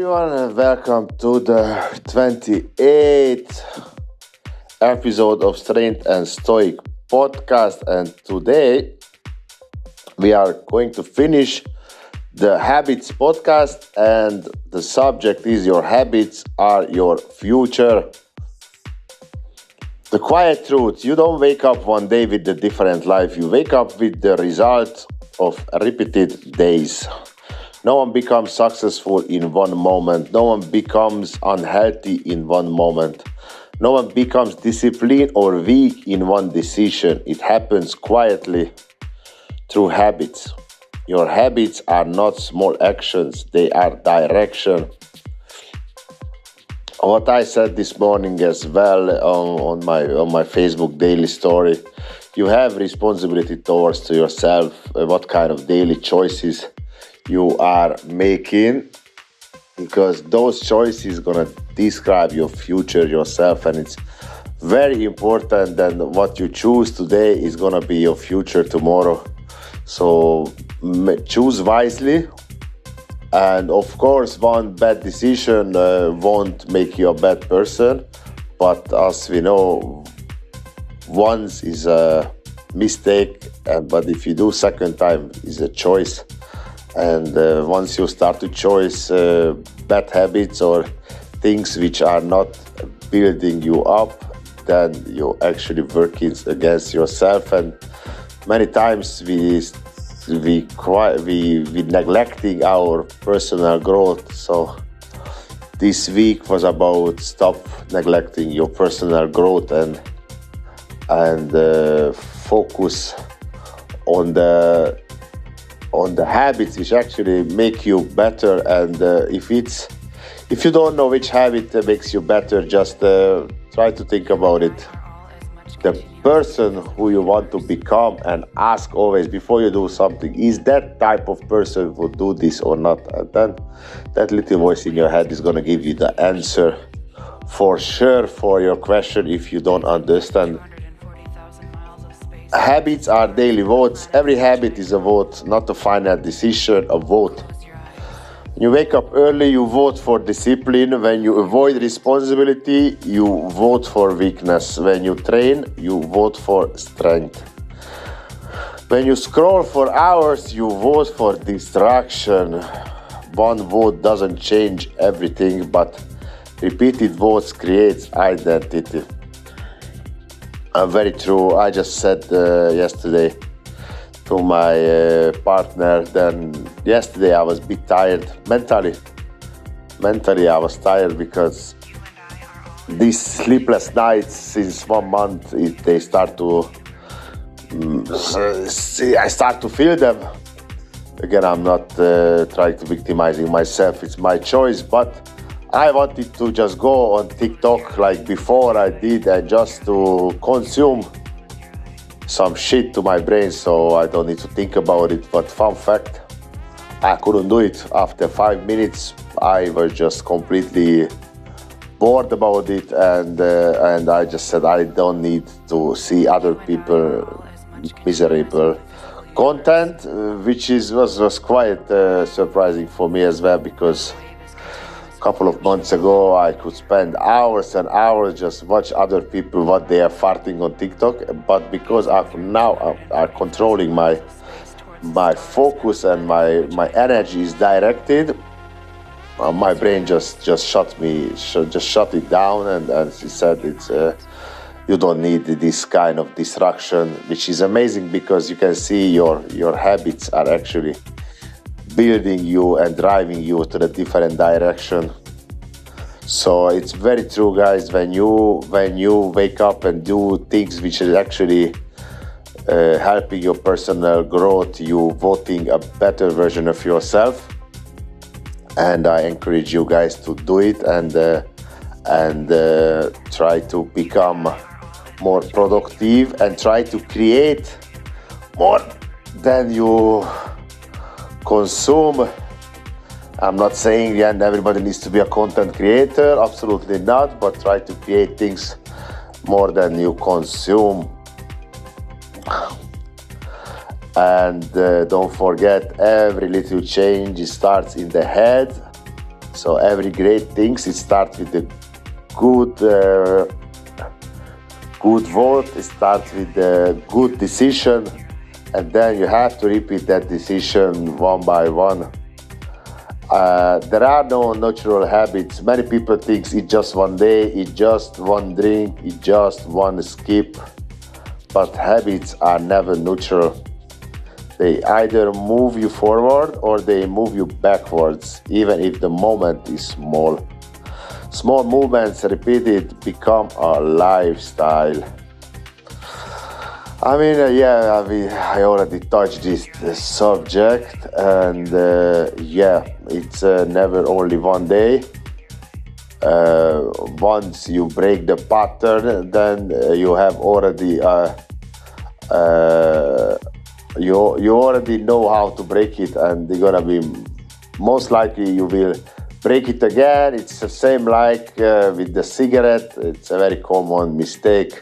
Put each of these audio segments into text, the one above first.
everyone, and welcome to the 28th episode of Strength and Stoic podcast. And today we are going to finish the habits podcast, and the subject is your habits are your future. The quiet truth: you don't wake up one day with a different life. You wake up with the result of repeated days. No one becomes successful in one moment. No one becomes unhealthy in one moment. No one becomes disciplined or weak in one decision. It happens quietly through habits. Your habits are not small actions, they are direction. What I said this morning as well on my Facebook daily story, you have responsibility towards to yourself, what kind of daily choices you are making, because those choices gonna describe your future yourself, and it's very important that what you choose today is gonna be your future tomorrow. So choose wisely, and of course one bad decision won't make you a bad person, but as we know, once is a mistake, but if you do second time is a choice. And once you start to choose bad habits or things which are not building you up, then you're actually working against yourself. And many times we neglecting our personal growth. So this week was about stop neglecting your personal growth and focus on the habits which actually make you better. And if you don't know which habit makes you better, just try to think about it, the person who you want to become, and ask always before you do something, is that type of person who do this or not? And then that little voice in your head is going to give you the answer for sure for your question if you don't understand. Habits are daily votes. Every habit is a vote, not a final decision, a vote. When you wake up early, you vote for discipline. When you avoid responsibility, you vote for weakness. When you train, you vote for strength. When you scroll for hours, you vote for distraction. One vote doesn't change everything, but repeated votes creates identity. Very true. I just said yesterday to my partner, then yesterday I was a bit tired mentally. I was tired because these sleepless nights since 1 month, they start to I start to feel them. Again, I'm not trying to victimizing myself. It's my choice, but I wanted to just go on TikTok like before I did, and just to consume some shit to my brain so I don't need to think about it. But fun fact, I couldn't do it. After 5 minutes, I was just completely bored about it, and I just said I don't need to see other people miserable content, which was quite surprising for me as well, because couple of months ago I could spend hours and hours just watch other people what they are farting on TikTok, but because I'm controlling my focus and my energy is directed, my brain just shut it down, and she said it's you don't need this kind of distraction, which is amazing because you can see your habits are actually building you and driving you to the different direction. So it's very true, guys. When you wake up and do things which is actually helping your personal growth, you voting a better version of yourself. And I encourage you guys to do it and try to become more productive and try to create more than you consume. I'm not saying everybody needs to be a content creator, absolutely not, but try to create things more than you consume. And don't forget, every little change starts in the head. So every great things, it starts with a good good vote, it starts with a good decision, and then you have to repeat that decision one by one. There are no natural habits. Many people think it's just one day, it's just one drink, it's just one skip. But habits are never neutral. They either move you forward or they move you backwards, even if the moment is small. Small movements repeated become a lifestyle. I mean, I already touched this subject, and it's never only one day. Once you break the pattern, then you have already you already know how to break it, and you're gonna be most likely you will break it again. It's the same like with the cigarette. It's a very common mistake.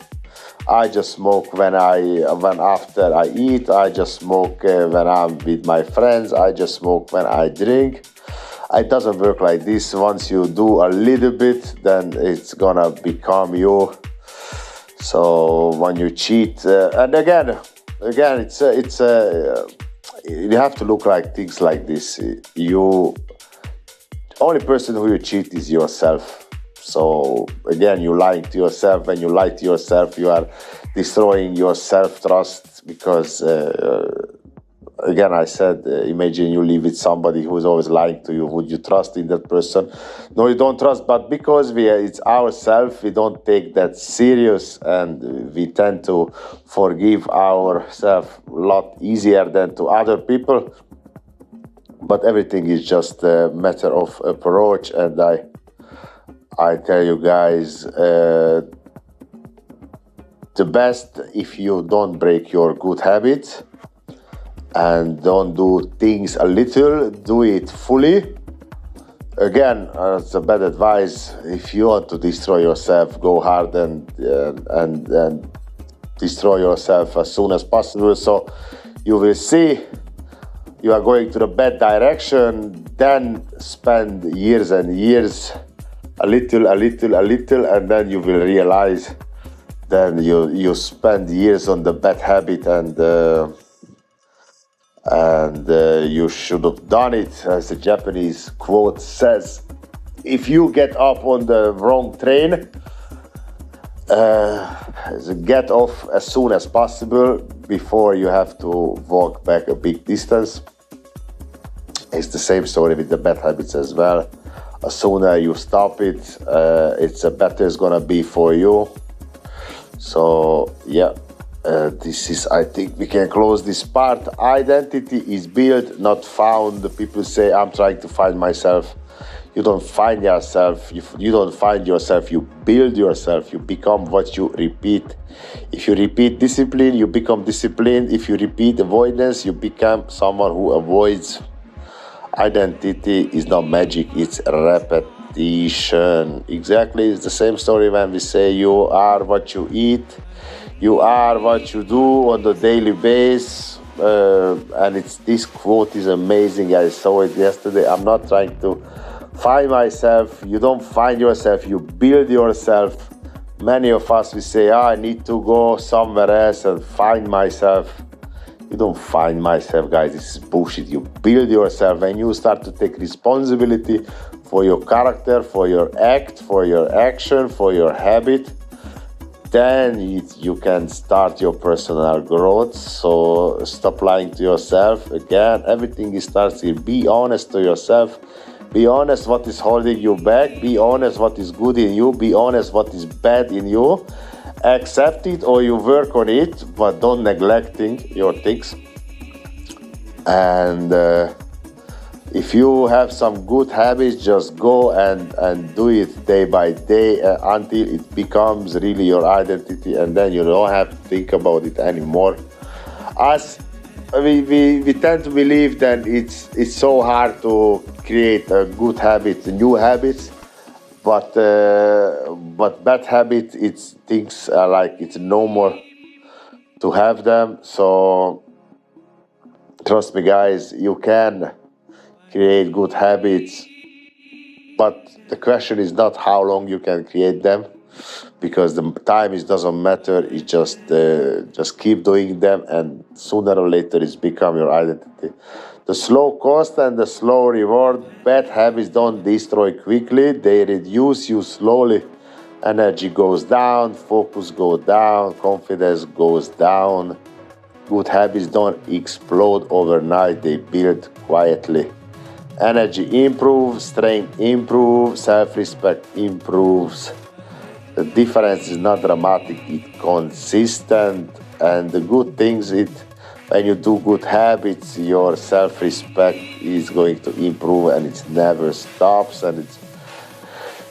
I just smoke when after I eat. I just smoke when I'm with my friends. I just smoke when I drink. It doesn't work like this. Once you do a little bit, then it's gonna become you. So when you cheat, and again, it's you have to look like things like this. You only person who you cheat is yourself. So again, you're lying to yourself. When you lie to yourself, you are destroying your self-trust because, again, I said, imagine you live with somebody who is always lying to you. Would you trust in that person? No, you don't trust. But because it's ourselves, we don't take that serious, and we tend to forgive ourselves a lot easier than to other people. But everything is just a matter of approach, and I tell you guys, the best if you don't break your good habits and don't do things a little, do it fully. Again, it's a bad advice. If you want to destroy yourself, go hard and destroy yourself as soon as possible. So you will see you are going to the bad direction, then spend years and years a little, and then you will realize then you spend years on the bad habit, and you should have done it. As the Japanese quote says, if you get up on the wrong train, get off as soon as possible before you have to walk back a big distance. It's the same story with the bad habits as well. As sooner you stop it, it's a better it's gonna be for you. So this is, I think we can close this part. Identity is built, not found. People say, I'm trying to find myself. You don't find yourself. You don't find yourself. You build yourself. You become what you repeat. If you repeat discipline, you become disciplined. If you repeat avoidance, you become someone who avoids. Identity is not magic, it's repetition. Exactly, it's the same story when we say you are what you eat, you are what you do on the daily basis. And this quote is amazing. I saw it yesterday. I'm not trying to find myself. You don't find yourself, you build yourself. Many of us, we say, I need to go somewhere else and find myself. You don't find myself, guys. This is bullshit. You build yourself. When you start to take responsibility for your character, for your act, for your action, for your habit, then you can start your personal growth. So stop lying to yourself. Again, everything starts here. Be honest to yourself. Be honest what is holding you back. Be honest what is good in you. Be honest what is bad in you. Accept it or you work on it, but don't neglecting your things. And if you have some good habits, just go and do it day by day until it becomes really your identity, and then you don't have to think about it anymore. As we tend to believe that it's so hard to create a good habit, new habits. But bad habits, it's things like it's normal to have them. So trust me, guys, you can create good habits But the question is not how long you can create them, because the time doesn't matter. It just keep doing them, and sooner or later it's become your identity. The slow cost and the slow reward. Bad habits don't destroy quickly, they reduce you slowly. Energy goes down, focus goes down, confidence goes down. Good habits don't explode overnight, they build quietly. Energy improves, strength improves, self-respect improves. The difference is not dramatic, it's consistent. And the good things, when you do good habits, your self-respect is going to improve, and it never stops. And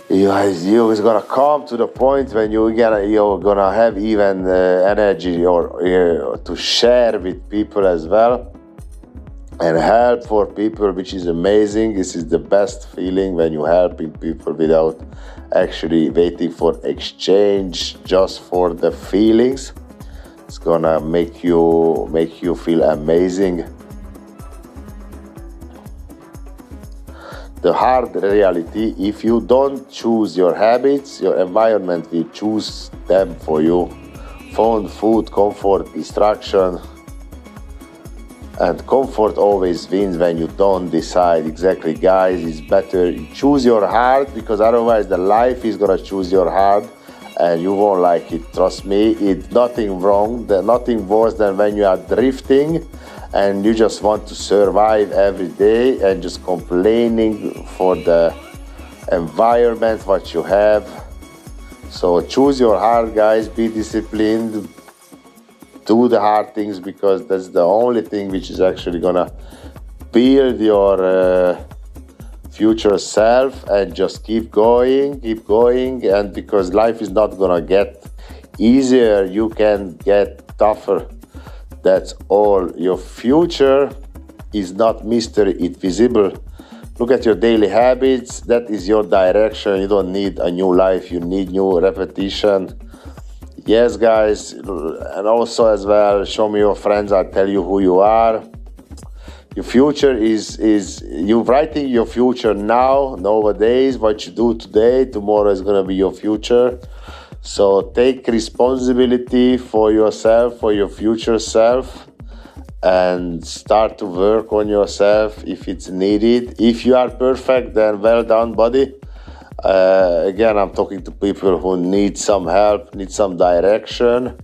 you're gonna come to the point when you're gonna have even energy or to share with people as well, and help for people, which is amazing. This is the best feeling, when you're helping people without actually waiting for exchange, just for the feelings. It's gonna make you feel amazing. The hard reality: if you don't choose your habits, your environment will choose them for you. Phone, food, comfort, distraction. And comfort always wins when you don't decide. Exactly, guys. It's better you choose your heart, because otherwise the life is gonna choose your heart, and you won't like it. Trust me, it's nothing wrong. There's nothing worse than when you are drifting and you just want to survive every day and just complaining for the environment what you have. So choose your heart, guys. Be disciplined. Do the hard things, because that's the only thing which is actually gonna build your future self. And just keep going. And because life is not gonna get easier, you can get tougher. That's all. Your future is not mystery, it's visible. Look at your daily habits. That is your direction. You don't need a new life, you need new repetition. Yes, guys, and also as well, show me your friends. I'll tell you who you are. Your future is you writing your future now, nowadays. What you do today, tomorrow is gonna be your future. So take responsibility for yourself, for your future self, and start to work on yourself if it's needed. If you are perfect, then well done, buddy. Again, I'm talking to people who need some help, need some direction.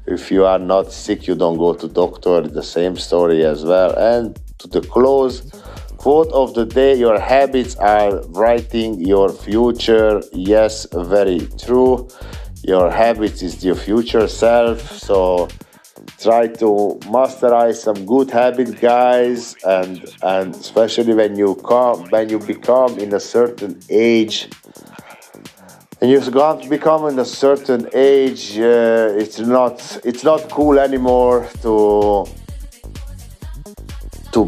If you are not sick, you don't go to doctor. The same story as well. And to the close, quote of the day: your habits are writing your future. Yes, very true. Your habits is your future self. So try to masterize some good habits, guys, and especially when you become in a certain age. And you've got to become in a certain age, it's not cool anymore to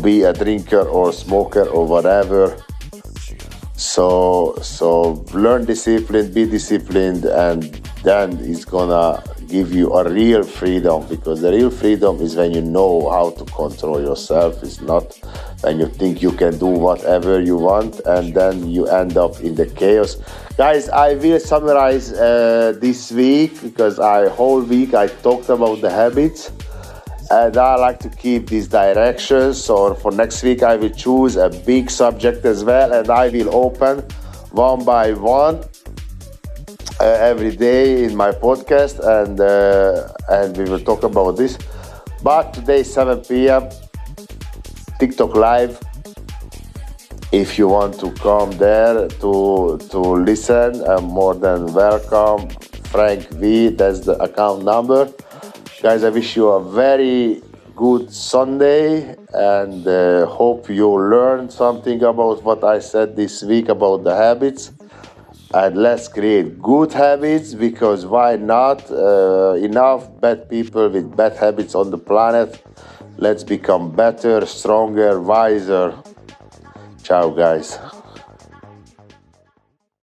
be a drinker or smoker or whatever. So learn discipline, be disciplined, and then it's gonna give you a real freedom, because the real freedom is when you know how to control yourself. It's not when you think you can do whatever you want and then you end up in the chaos. Guys, I will summarize this week, because whole week I talked about the habits, and I like to keep these directions. So for next week I will choose a big subject as well, and I will open one by one every day in my podcast, and we will talk about this. But today 7 p.m. TikTok live. If you want to come there to listen, I'm more than welcome. Frank V, that's the account number. Guys, I wish you a very good Sunday, and hope you learned something about what I said this week about the habits. And let's create good habits, because why not? Enough bad people with bad habits on the planet. Let's become better, stronger, wiser. Ciao, guys.